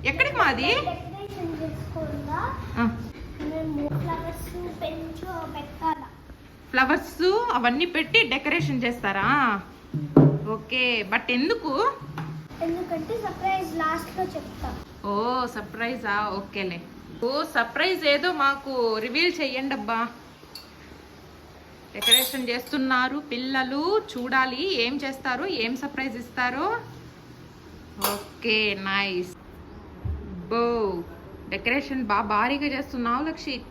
ఎక్కడికి మాది? ఫ్లవర్స్ అవన్నీ పెట్టి డెకరేషన్ చేస్తారా? ఓకే, బట్ ఎందుకు? ఎందుకంటే సర్ప్రైజ్ లాస్ట్ లో చెప్తా. ఓ సర్ప్రైజా, ఓకేలే. ఓ సర్ప్రైజ్ ఏదో మాకు రివీల్ చెయ్యండి అబ్బా. డెకరేషన్ చేస్తున్నారు పిల్లలు, చూడాలి ఏం చేస్తారు, ఏం సర్ప్రైజ్ ఇస్తారో. Okay nice. బో డెకరేషన్ భారీగా చేస్తున్నావు లక్షిత్.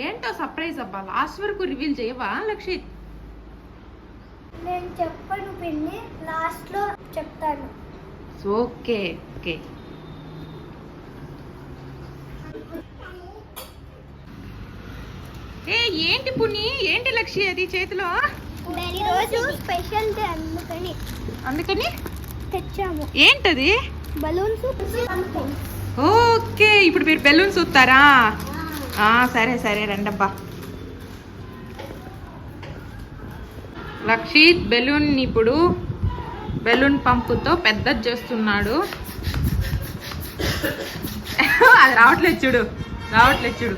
ఏంటో సర్ప్రైజ్ అబ్బా, లాస్ట్ వరకు రివీల్ చేయవా లక్షిత్? నేను చెప్పను పిన్ని, లాస్ట్ లో చెప్తాను. Okay okay. ఏ ఏంటి పుని, ఏంటి లక్షి అది చేతిలో? ఈరోజు స్పెషల్ డే, అందుకని తెచ్చాము. ఏంటది? బలూన్స్. ఓకే, ఇప్పుడు మీరు బెలూన్స్ చూస్తారా? సరే సరే రండబ్బా. లక్షిత్ బెలూన్ ఇప్పుడు బెలూన్ పంపుతో పెద్దది చేస్తున్నాడు. అది రావట్లేదు చూడు, రావట్లేదు చూడు.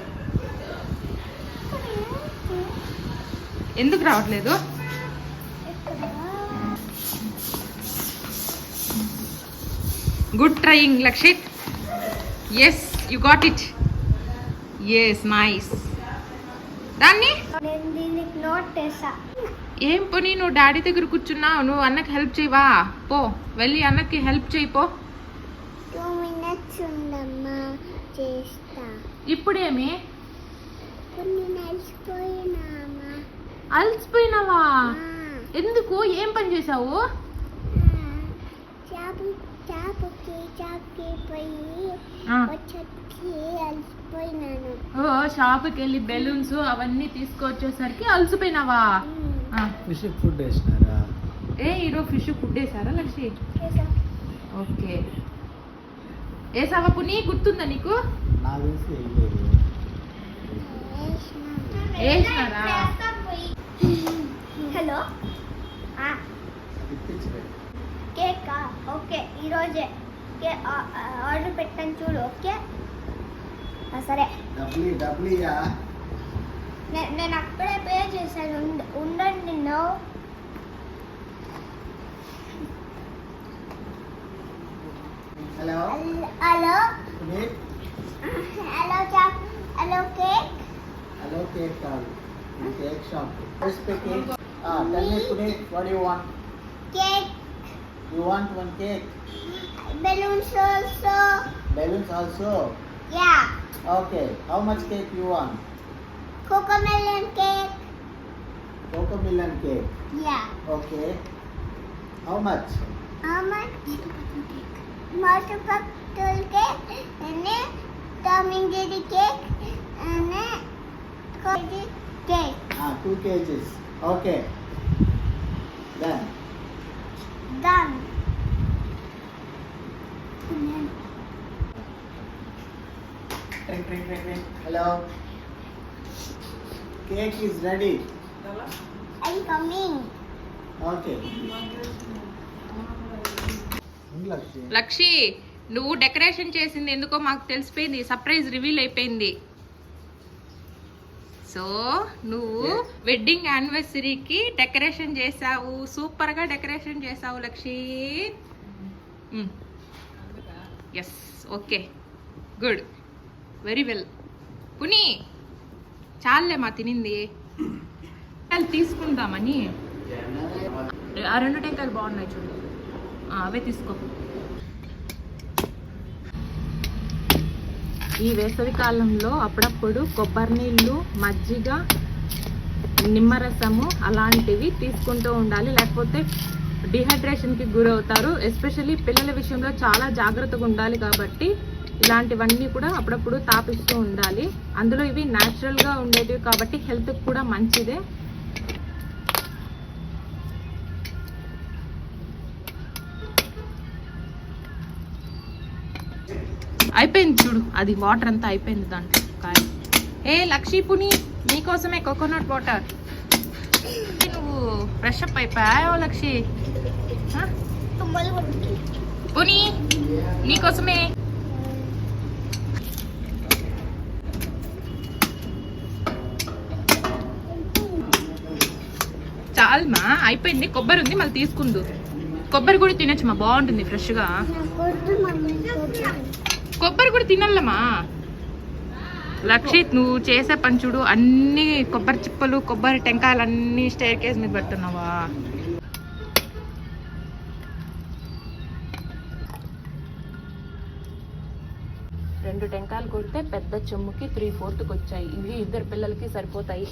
ఎందుకు రావట్లేదు? Good trying Lakshith. Yes you got it. Yes nice. దాన్ని ఏం పని, నువ్వు డాడీ దగ్గర కూర్చున్నావు, నువ్వు అన్నకి హెల్ప్ చేయవా? పో వెళ్ళి అన్నకి హెల్ప్ చేయిపో. 2 minutes ఉందమ్మా, చేస్తా. ఇప్పుడేమి? అలసిపోయినామా? అలసిపోయినావా? ఎందుకు, ఏం పని చేసావు? ఓ షాప్కి వెళ్ళి బెలూన్స్ అవన్నీ తీసుకొచ్చేసరికి అలసిపోయినావా? Fish food వేసినారా? ఈరోజు ఫిష్ ఫుడ్ వేసారా లక్షి? ఓకే వేసావా పుని, గుర్తుందా నీకు? వేసినారా? హలో, కేక్ ఓకే, ఈరోజే ఆర్డర్ పెట్టాను చూడు. ఓకే సరే, నేను అప్పుడే పే చేశాను, ఉండండి. No hello hello hello hello cake. Hello cake కాదు, cake shop. Cake. Tell me Puneet, what do you want? Cake. You want one cake? Balloons also. Balloons also? Yeah. Okay. How much cake you want? Cocomelon cake. Cocomelon cake. Yeah. Okay. How much? How much? Multiple cake and Tom and Jerry cake and cake. 2 kgs. Okay. Done. Done. Ring, ring, ring, ring. Hello. Cake is ready. I'm coming. Okay. Lakshi, నువ్వు decoration చేసింది ఎందుకో మాకు తెలిసిపోయింది, surprise reveal అయిపోయింది. So నువ్వు wedding యానివర్సరీకి decoration చేసావు, సూపర్గా డెకరేషన్ చేసావు Lakshi. Yes okay, good, very well. Puni చాలే మా తినింది, తీసుకుందామని. ఆ 2 టెంకాయలు బాగున్నాయి చూడు, అవే తీసుకో. ఈ వేసవి కాలంలో అప్పుడప్పుడు కొబ్బరి నీళ్ళు, మజ్జిగ, నిమ్మరసము అలాంటివి తీసుకుంటూ ఉండాలి, లేకపోతే డిహైడ్రేషన్కి గురవుతారు. ఎస్పెషల్లీ పిల్లల విషయంలో చాలా జాగ్రత్తగా ఉండాలి కాబట్టి ఇలాంటివన్నీ కూడా అప్పుడప్పుడు తాపిస్తూ ఉండాలి. అందులో ఇవి న్యాచురల్గా ఉండేటివి కాబట్టి హెల్త్కి కూడా మంచిదే. అయిపోయింది చూడు, అది వాటర్ అంతా అయిపోయింది దాంట్లో కాయ. లక్షి పుని, నీకోసమే కోకోనట్ వాటర్. నువ్వు ఫ్రెష్ అప్ అయిపోయావో లక్షి? పుని నీకోసమే చాలమా, అయిపోయింది. కొబ్బరి ఉంది, మళ్ళీ తీసుకుందు. కొబ్బరి కూడా తినొచ్చుమా, బాగుంటుంది ఫ్రెష్గా. నాకొద్దు మమ్మీ కొబ్బరి. కొబ్బరి కూడా తినాలమ్మా. లక్షిత్, నువ్వు చేసే పంచుడు అన్ని కొబ్బరి చిప్పలు, కొబ్బరి టెంకాయలు అన్ని స్టేర్ కేస్ మీద పెడుతున్నావా? రెండు టెంకాయలు కొడితే పెద్ద చెమ్ముకి 3/4 వచ్చాయి. ఇవి 2 పిల్లలకి సరిపోతాయి.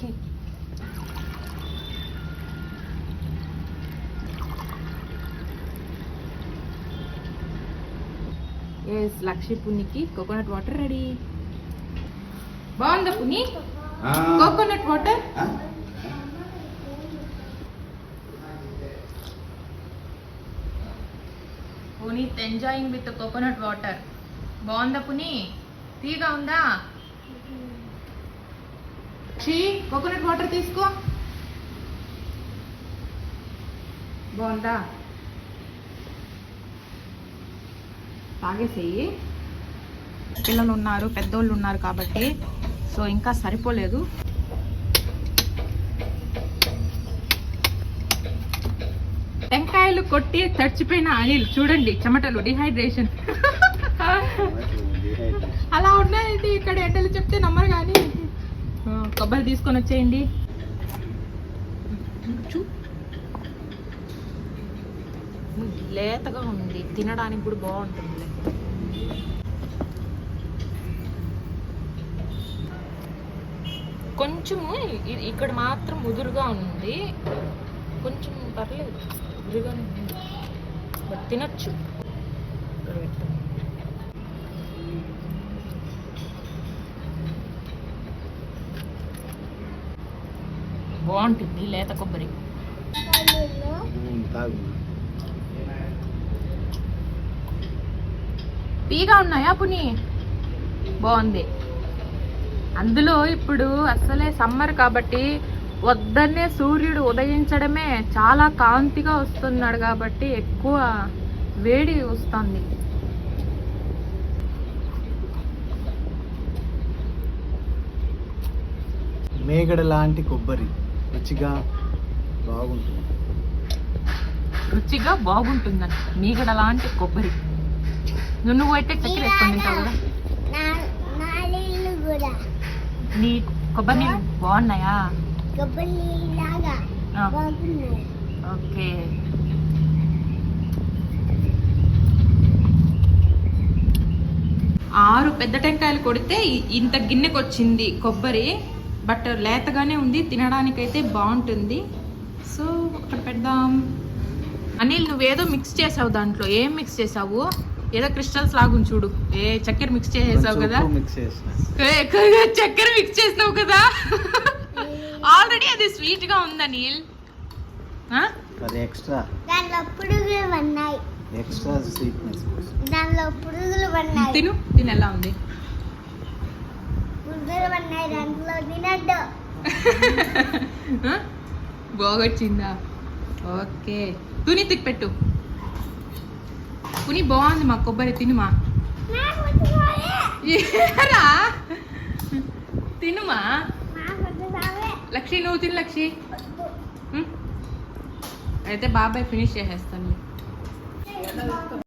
ఎస్, లక్షి పునికి కోకోనట్ వాటర్ రెడీ. బాగుందా Puni? Coconut water. Puneet enjoying with coconut water. బాగుందా పుని? తీగా ఉందా? కోకోనట్ వాటర్ తీసుకో. బాగుందా? తాగేసేయి. పిల్లలు ఉన్నారు, పెద్దోళ్ళు ఉన్నారు కాబట్టి సో ఇంకా సరిపోలేదు. టెంకాయలు కొట్టి చచ్చిపోయిన అనిల్ చూడండి, చెమటలు, డిహైడ్రేషన్. అలా ఉన్నాయండి ఇక్కడ. ఎండలు చెప్తే నమ్మరు కానీ. కొబ్బరి తీసుకొని వచ్చేయండి. లేతగా ఉంది, తినడానికి కూడా బాగుంటుంది. కొంచెము ఇక్కడ మాత్రం ముదురుగా ఉంది, కొంచెం పర్లేదు, ముదురుగానే ఉంది, బట్ తినచ్చు. బాగుంటుంది లేత కొబ్బరి. తీగా ఉన్నాయా పుని? బాగుంది. అందులో ఇప్పుడు అసలే సమ్మర్ కాబట్టి వద్దనే సూర్యుడు ఉదయించడమే చాలా కాంతిగా వస్తున్నాడు కాబట్టి ఎక్కువ వేడి వస్తుంది. మేగడ లాంటి కొబ్బరి రుచిగా బాగుంటుంది. రుచిగా బాగుంటుందంట. మీగడ లాంటి కొబ్బరి. నువ్వు అయితే చక్కెర వేసుకొని తింటావు కదా. నాలీళ్ళు కూడా నీ కొబ్బరి నీళ్ళు బాగున్నాయా? కొబ్బరి లాగా బాగున్నాయి. ఓకే. ఆరు పెద్ద టెంకాయలు కొడితే ఇంత గిన్నెకి వచ్చింది కొబ్బరి. బట్ లేతగానే ఉంది, తినడానికైతే బాగుంటుంది. సో అక్కడ పెడదాం. అనిల్, నువ్వేదో మిక్స్ చేసావు. దాంట్లో ఏం మిక్స్ చేసావు? ఏదో క్రిస్టల్స్ లాగుంది చూడు. చక్కెర మిక్స్ చేసావు కదా. చక్కెర మిక్స్ చేసినావు కదా. ఆల్రెడీ అది స్వీట్ గా ఉంది అనిల్. ఎక్స్ట్రా దాంట్లో పురుగులు ఉన్నాయి. Extra sweetness. దాంట్లో పురుగులు ఉన్నాయి. తిను ఎలా ఉంది? పురుగులు ఉన్నాయి దాంట్లో, తినద్దు. బాగొచ్చిందా? ఓకే, తుని పెట్టు. పుని బాగుంది మా కొబ్బరి, తినుమా. ఏరా తినుమా. లక్షి, నువ్వు తిను లక్షి. అయితే బాబాయ్ ఫినిష్ చేసేస్తాను.